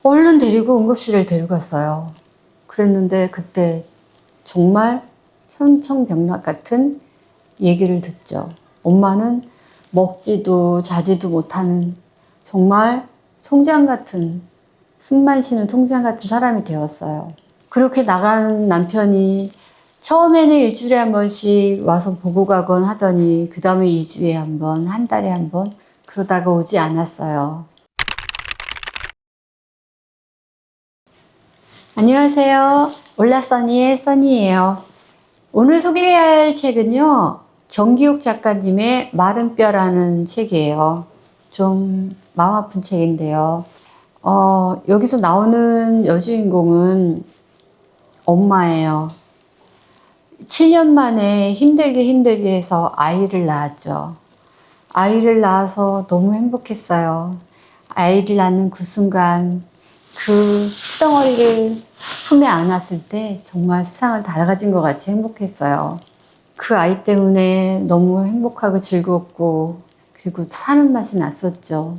얼른 데리고 응급실을 데려갔어요. 그랬는데 그때 정말 천청병락 같은 얘기를 듣죠. 엄마는 먹지도 자지도 못하는 정말 통장 같은, 숨만 쉬는 통장 같은 사람이 되었어요. 그렇게 나간 남편이 처음에는 일주일에 한 번씩 와서 보고 가곤 하더니 그 다음에 2주에 한 번, 한 달에 한 번 그러다가 오지 않았어요. 안녕하세요. 올라써니의 써니예요. 오늘 소개해야 할 책은요, 정기욱 작가님의 마른 뼈라는 책이에요. 좀 마음 아픈 책인데요. 여기서 나오는 여주인공은 엄마예요. 7년 만에 힘들게 해서 아이를 낳았죠. 아이를 낳아서 너무 행복했어요. 아이를 낳는 그 순간, 그 덩어리를 품에 안았을 때 정말 세상을 다 가진 것 같이 행복했어요. 그 아이 때문에 너무 행복하고 즐겁고, 그리고 사는 맛이 났었죠.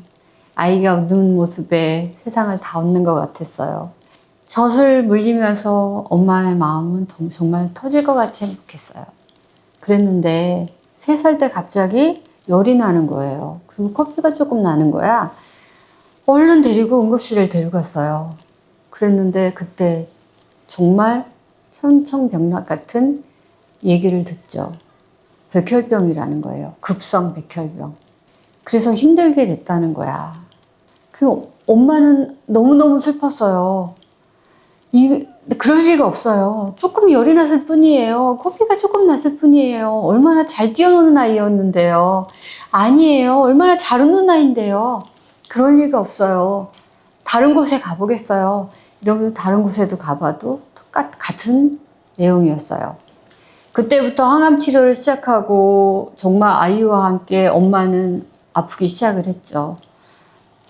아이가 웃는 모습에 세상을 다 웃는 것 같았어요. 젖을 물리면서 엄마의 마음은 정말 터질 것 같이 행복했어요. 그랬는데 3살 때 갑자기 열이 나는 거예요. 그리고 코피가 조금 나는 거야. 얼른 데리고 응급실을 데려갔어요. 그랬는데 그때 정말 천청병락 같은 얘기를 듣죠. 백혈병이라는 거예요. 급성 백혈병. 그래서 힘들게 됐다는 거야. 그 엄마는 너무너무 슬펐어요. 그럴 리가 없어요. 조금 열이 났을 뿐이에요. 코피가 조금 났을 뿐이에요. 얼마나 잘 뛰어노는 아이였는데요. 아니에요. 얼마나 잘 웃는 아이인데요. 그럴 리가 없어요. 다른 곳에 가보겠어요. 이러면서 다른 곳에도 가봐도 같은 내용이었어요. 그때부터 항암 치료를 시작하고 정말 아이와 함께 엄마는 아프기 시작을 했죠.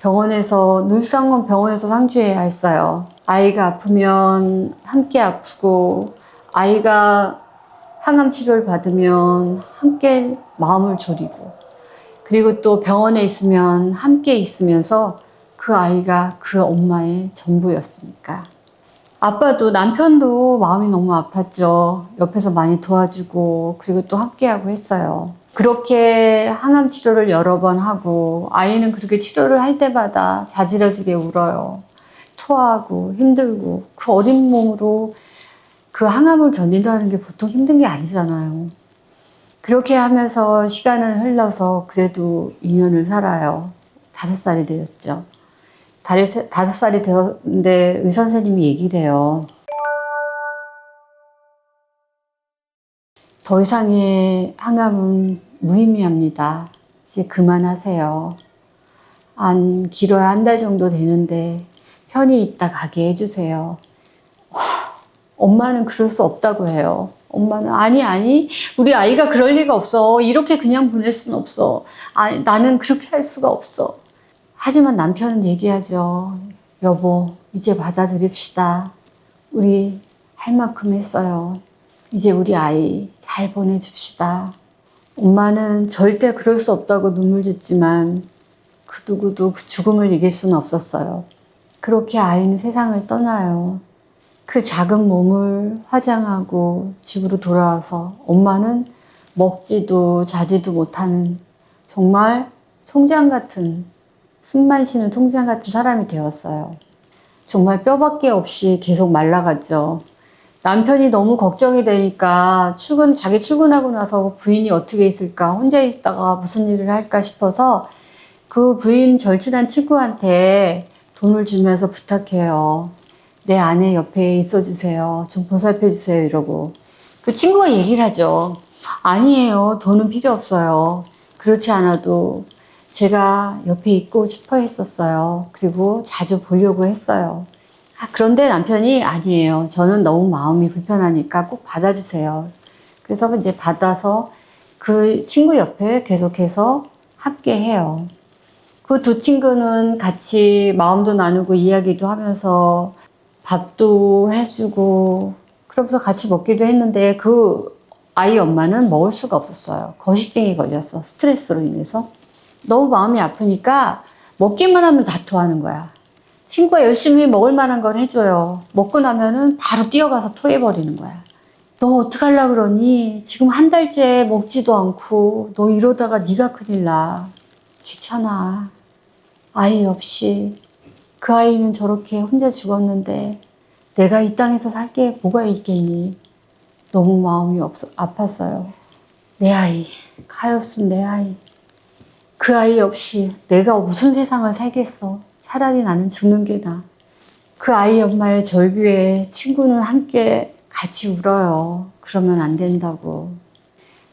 병원에서 늘상은 병원에서 상주해야 했어요. 아이가 아프면 함께 아프고, 아이가 항암 치료를 받으면 함께 마음을 졸이고, 그리고 또 병원에 있으면 함께 있으면서 그 아이가 그 엄마의 전부였으니까. 아빠도, 남편도 마음이 너무 아팠죠. 옆에서 많이 도와주고, 그리고 또 함께하고 했어요. 그렇게 항암 치료를 여러 번 하고, 아이는 그렇게 치료를 할 때마다 자지러지게 울어요. 토하고, 힘들고, 그 어린 몸으로 그 항암을 견딘다는 게 보통 힘든 게 아니잖아요. 그렇게 하면서 시간은 흘러서 그래도 2년을 살아요. 5살이 되었죠. 5살이 되었는데 의사 선생님이 얘기를 해요. 더 이상의 항암은 무의미합니다. 이제 그만하세요. 길어야 한 달 정도 되는데 편히 있다 가게 해주세요. 엄마는 그럴 수 없다고 해요. 엄마는 아니 우리 아이가 그럴 리가 없어. 이렇게 그냥 보낼 수는 없어. 나는 그렇게 할 수가 없어. 하지만 남편은 얘기하죠. 여보, 이제 받아들입시다. 우리 할 만큼 했어요. 이제 우리 아이 잘 보내줍시다. 엄마는 절대 그럴 수 없다고 눈물 짓지만 그 누구도 그 죽음을 이길 수는 없었어요. 그렇게 아이는 세상을 떠나요. 그 작은 몸을 화장하고 집으로 돌아와서 엄마는 먹지도 자지도 못하는 정말 통장 같은, 숨만 쉬는 통장 같은 사람이 되었어요. 정말 뼈밖에 없이 계속 말라갔죠. 남편이 너무 걱정이 되니까 자기 출근하고 나서 부인이 어떻게 있을까, 혼자 있다가 무슨 일을 할까 싶어서 그 부인 절친한 친구한테 돈을 주면서 부탁해요. 내 아내 옆에 있어주세요. 좀 보살펴주세요. 이러고. 그 친구가 얘기를 하죠. 아니에요. 돈은 필요 없어요. 그렇지 않아도 제가 옆에 있고 싶어 했었어요. 그리고 자주 보려고 했어요. 그런데 남편이 아니에요. 저는 너무 마음이 불편하니까 꼭 받아주세요. 그래서 이제 받아서 그 친구 옆에 계속해서 함께 해요. 그 두 친구는 같이 마음도 나누고 이야기도 하면서 밥도 해주고 그러면서 같이 먹기도 했는데 그 아이 엄마는 먹을 수가 없었어요. 거식증이 걸렸어. 스트레스로 인해서. 너무 마음이 아프니까 먹기만 하면 다 토하는 거야. 친구가 열심히 먹을 만한 걸 해줘요. 먹고 나면은 바로 뛰어가서 토해버리는 거야. 너 어떡하려고 그러니? 지금 한 달째 먹지도 않고 너 이러다가 네가 큰일 나. 괜찮아. 아이 없이. 그 아이는 저렇게 혼자 죽었는데 내가 이 땅에서 살 게 뭐가 있겠니? 너무 마음이 아팠어요. 내 아이, 가엾은 내 아이. 그 아이 없이 내가 무슨 세상을 살겠어. 차라리 나는 죽는 게 나아. 그 아이 엄마의 절규에 친구는 함께 같이 울어요. 그러면 안 된다고.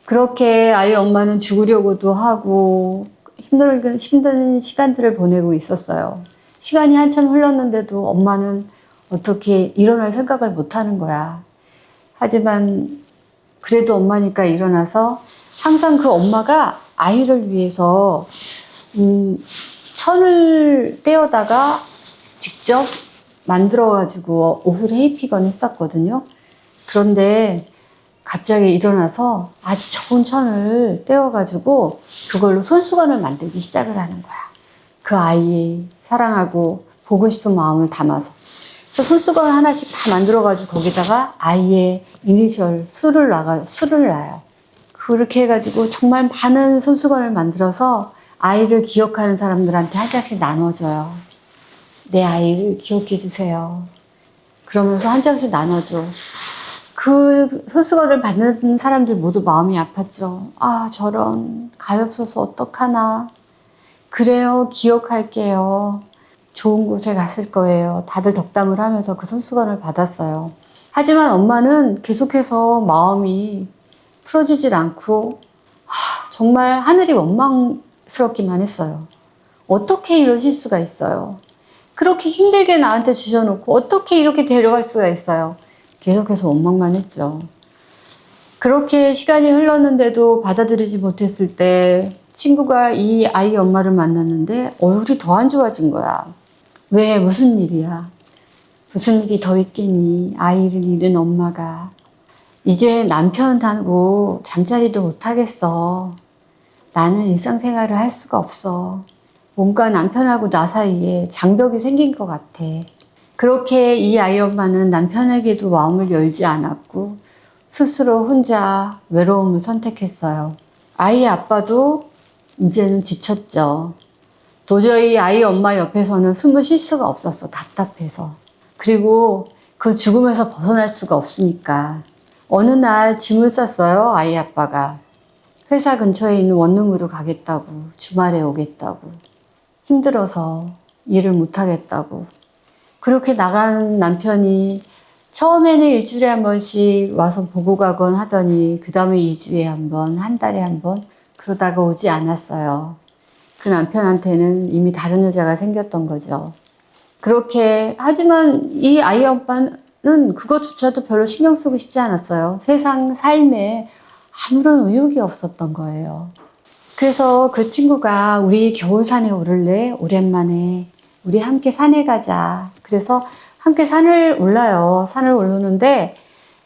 그렇게 아이 엄마는 죽으려고도 하고 힘든 시간들을 보내고 있었어요. 시간이 한참 흘렀는데도 엄마는 어떻게 일어날 생각을 못 하는 거야. 하지만 그래도 엄마니까 일어나서 항상 그 엄마가 아이를 위해서 천을 떼어다가 직접 만들어가지고 옷을 해입히곤 했었거든요. 그런데 갑자기 일어나서 아주 좋은 천을 떼어가지고 그걸로 손수건을 만들기 시작을 하는 거야. 그 아이의 사랑하고 보고 싶은 마음을 담아서. 그래서 손수건 하나씩 다 만들어가지고 거기다가 아이의 이니셜 수를 놔요. 그렇게 해가지고 정말 많은 손수건을 만들어서 아이를 기억하는 사람들한테 한 장씩 나눠줘요. 내 아이를 기억해 주세요. 그러면서 한 장씩 나눠줘. 그 손수건을 받는 사람들 모두 마음이 아팠죠. 아, 저런, 가엾어서 어떡하나. 그래요, 기억할게요. 좋은 곳에 갔을 거예요. 다들 덕담을 하면서 그 손수건을 받았어요. 하지만 엄마는 계속해서 마음이 풀어지질 않고, 정말 하늘이 원망스럽기만 했어요. 어떻게 이러실 수가 있어요? 그렇게 힘들게 나한테 주셔놓고 어떻게 이렇게 데려갈 수가 있어요? 계속해서 원망만 했죠. 그렇게 시간이 흘렀는데도 받아들이지 못했을 때 친구가 이 아이 엄마를 만났는데 얼굴이 더 안 좋아진 거야. 왜? 무슨 일이야? 무슨 일이 더 있겠니? 아이를 잃은 엄마가. 이제 남편하고 잠자리도 못하겠어. 나는 일상생활을 할 수가 없어. 뭔가 남편하고 나 사이에 장벽이 생긴 것 같아. 그렇게 이 아이 엄마는 남편에게도 마음을 열지 않았고 스스로 혼자 외로움을 선택했어요. 아이의 아빠도 이제는 지쳤죠. 도저히 아이 엄마 옆에서는 숨을 쉴 수가 없었어. 답답해서. 그리고 그 죽음에서 벗어날 수가 없으니까. 어느 날 짐을 쌌어요. 아이 아빠가. 회사 근처에 있는 원룸으로 가겠다고. 주말에 오겠다고. 힘들어서 일을 못하겠다고. 그렇게 나간 남편이 처음에는 일주일에 한 번씩 와서 보고 가곤 하더니 그 다음에 2주에 한 번, 한 달에 한 번 그러다가 오지 않았어요. 그 남편한테는 이미 다른 여자가 생겼던 거죠. 그렇게 하지만 이 아이 아빠는 그것조차도 별로 신경 쓰고 싶지 않았어요. 세상 삶에 아무런 의욕이 없었던 거예요. 그래서 그 친구가 우리 겨울산에 오를래? 오랜만에 우리 함께 산에 가자. 그래서 함께 산을 올라요. 산을 오르는데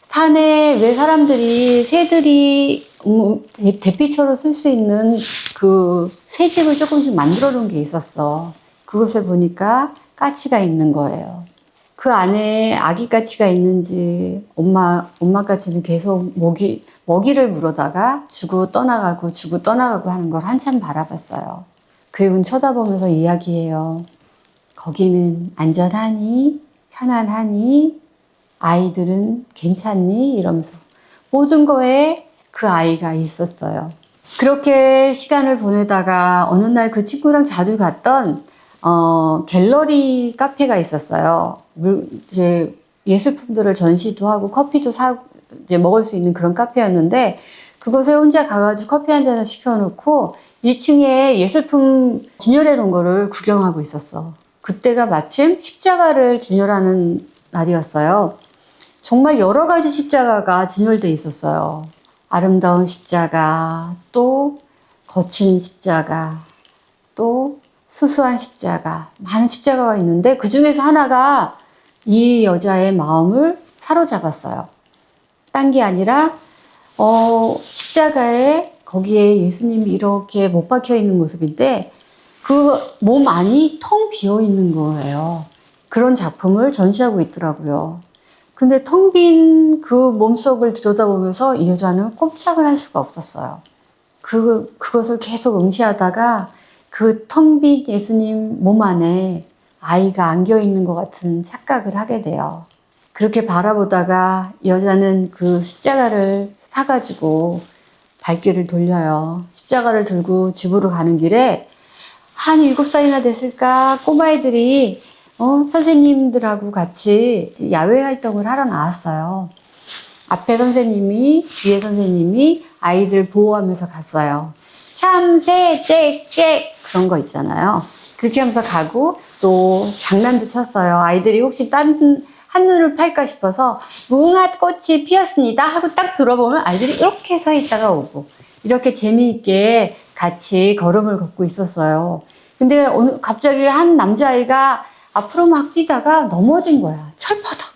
산에 왜 사람들이 새들이 대피처로 쓸 수 있는 그 새집을 조금씩 만들어 놓은 게 있었어. 그곳에 보니까 까치가 있는 거예요. 그 안에 아기 까치가 있는지 엄마 까치는 계속 먹이를 물어다가 주고 떠나가고 하는 걸 한참 바라봤어요. 그리고는 쳐다보면서 이야기해요. 거기는 안전하니? 편안하니? 아이들은 괜찮니? 이러면서 모든 거에 그 아이가 있었어요. 그렇게 시간을 보내다가 어느 날 그 친구랑 자주 갔던 갤러리 카페가 있었어요. 이제 예술품들을 전시도 하고 커피도 이제 먹을 수 있는 그런 카페였는데 그곳에 혼자 가가지고 커피 한 잔을 시켜놓고 1층에 예술품 진열해 놓은 거를 구경하고 있었어. 그때가 마침 십자가를 진열하는 날이었어요. 정말 여러 가지 십자가가 진열돼 있었어요. 아름다운 십자가, 또 거친 십자가, 또 수수한 십자가, 많은 십자가가 있는데 그 중에서 하나가 이 여자의 마음을 사로잡았어요. 딴 게 아니라 십자가에 거기에 예수님이 이렇게 못 박혀 있는 모습인데 그 몸 안이 텅 비어 있는 거예요. 그런 작품을 전시하고 있더라고요. 근데 텅 빈 그 몸속을 들여다보면서 이 여자는 꼼짝을 할 수가 없었어요. 그것을 계속 응시하다가 그 텅 빈 예수님 몸 안에 아이가 안겨 있는 것 같은 착각을 하게 돼요. 그렇게 바라보다가 여자는 그 십자가를 사가지고 발길을 돌려요. 십자가를 들고 집으로 가는 길에 한 7살이나 됐을까 꼬마애들이 선생님들하고 같이 야외 활동을 하러 나왔어요. 앞에 선생님이, 뒤에 선생님이 아이들 보호하면서 갔어요. 참새, 짹짹 그런 거 있잖아요. 그렇게 하면서 가고 또 장난도 쳤어요. 아이들이 혹시 한눈을 팔까 싶어서 무궁화 꽃이 피었습니다 하고 딱 들어보면 아이들이 이렇게 서 있다가 오고 이렇게 재미있게 같이 걸음을 걷고 있었어요. 근데 오늘 갑자기 한 남자아이가 앞으로 막 뛰다가 넘어진 거야. 철퍼덕.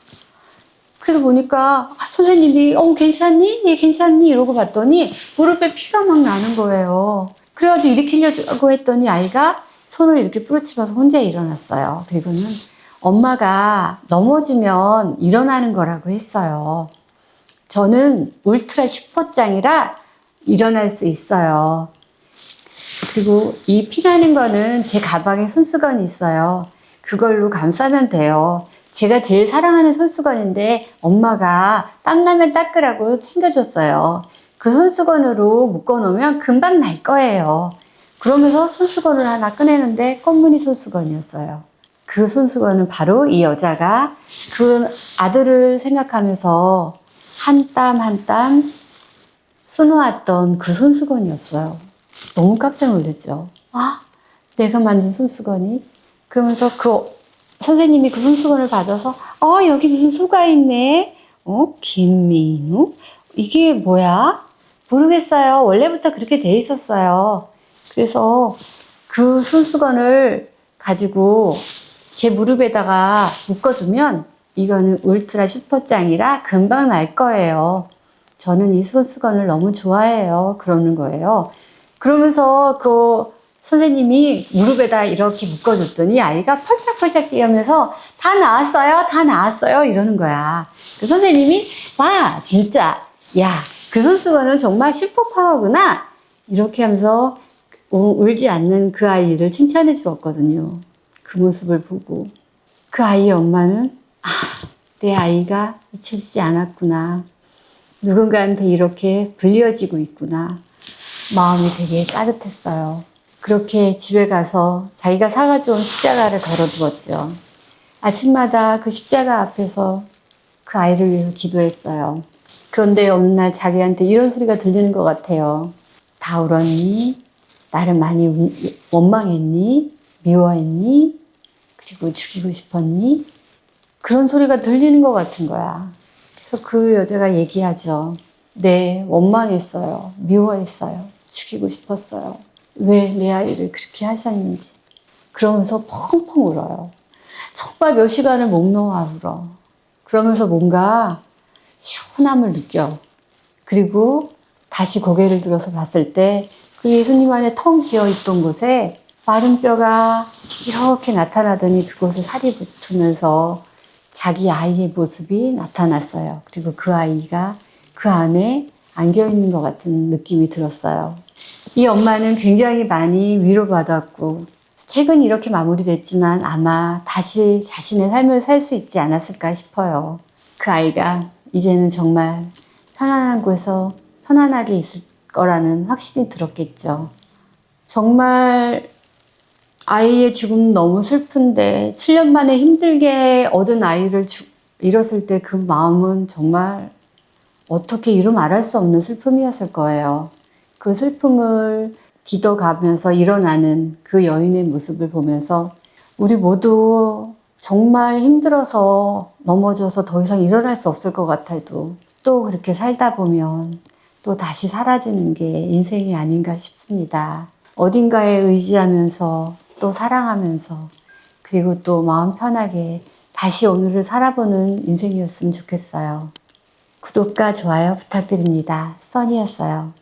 그래서 보니까 선생님이 괜찮니? 얘 괜찮니? 이러고 봤더니 무릎에 피가 막 나는 거예요. 그래가지고 일으키려고 했더니 아이가 손을 이렇게 부르치면서 혼자 일어났어요. 그리고는 엄마가 넘어지면 일어나는 거라고 했어요. 저는 울트라 슈퍼짱이라 일어날 수 있어요. 그리고 이 피나는 거는 제 가방에 손수건이 있어요. 그걸로 감싸면 돼요. 제가 제일 사랑하는 손수건인데 엄마가 땀나면 닦으라고 챙겨줬어요. 그 손수건으로 묶어놓으면 금방 날 거예요. 그러면서 손수건을 하나 꺼내는데 꽃무늬 손수건이었어요. 그 손수건은 바로 이 여자가 그 아들을 생각하면서 한 땀 한 땀 수놓았던 그 손수건이었어요. 너무 깜짝 놀랐죠. 아, 내가 만든 손수건이? 그러면서 선생님이 그 손수건을 받아서 여기 무슨 소가 있네. 김민우? 이게 뭐야? 모르겠어요. 원래부터 그렇게 돼 있었어요. 그래서 그 손수건을 가지고 제 무릎에다가 묶어두면 이거는 울트라 슈퍼짱이라 금방 날 거예요. 저는 이 손수건을 너무 좋아해요. 그러는 거예요. 그러면서 그 선생님이 무릎에다 이렇게 묶어줬더니 아이가 펄짝펄짝 뛰면서 다 나았어요, 다 나았어요 이러는 거야. 그 선생님이 와 진짜 야 그 손수건은 정말 슈퍼파워구나 이렇게 하면서 울지 않는 그 아이를 칭찬해 주었거든요. 그 모습을 보고 그 아이의 엄마는 내 아이가 잊혀지지 않았구나. 누군가한테 이렇게 불려지고 있구나. 마음이 되게 따뜻했어요. 그렇게 집에 가서 자기가 사가져온 십자가를 걸어두었죠. 아침마다 그 십자가 앞에서 그 아이를 위해서 기도했어요. 그런데 어느 날 자기한테 이런 소리가 들리는 것 같아요. 다 울었니? 나를 많이 원망했니? 미워했니? 그리고 죽이고 싶었니? 그런 소리가 들리는 것 같은 거야. 그래서 그 여자가 얘기하죠. 네, 원망했어요. 미워했어요. 죽이고 싶었어요. 왜 내 아이를 그렇게 하셨는지. 그러면서 펑펑 울어요. 정말 몇 시간을 목 놓아 울어. 그러면서 뭔가 시원함을 느껴. 그리고 다시 고개를 들어서 봤을 때 그 예수님 안에 텅 비어 있던 곳에 마른 뼈가 이렇게 나타나더니 그곳에 살이 붙으면서 자기 아이의 모습이 나타났어요. 그리고 그 아이가 그 안에 안겨 있는 것 같은 느낌이 들었어요. 이 엄마는 굉장히 많이 위로받았고 책은 이렇게 마무리됐지만 아마 다시 자신의 삶을 살 수 있지 않았을까 싶어요. 그 아이가 이제는 정말 편안한 곳에서 편안하게 있을 거라는 확신이 들었겠죠. 정말 아이의 죽음 너무 슬픈데 7년 만에 힘들게 얻은 아이를 잃었을 때 그 마음은 정말 어떻게 이루 말할 수 없는 슬픔이었을 거예요. 그 슬픔을 기도가면서 일어나는 그 여인의 모습을 보면서 우리 모두 정말 힘들어서 넘어져서 더 이상 일어날 수 없을 것 같아도 또 그렇게 살다 보면 또 다시 사라지는 게 인생이 아닌가 싶습니다. 어딘가에 의지하면서 또 사랑하면서 그리고 또 마음 편하게 다시 오늘을 살아보는 인생이었으면 좋겠어요. 구독과 좋아요 부탁드립니다. 써니였어요.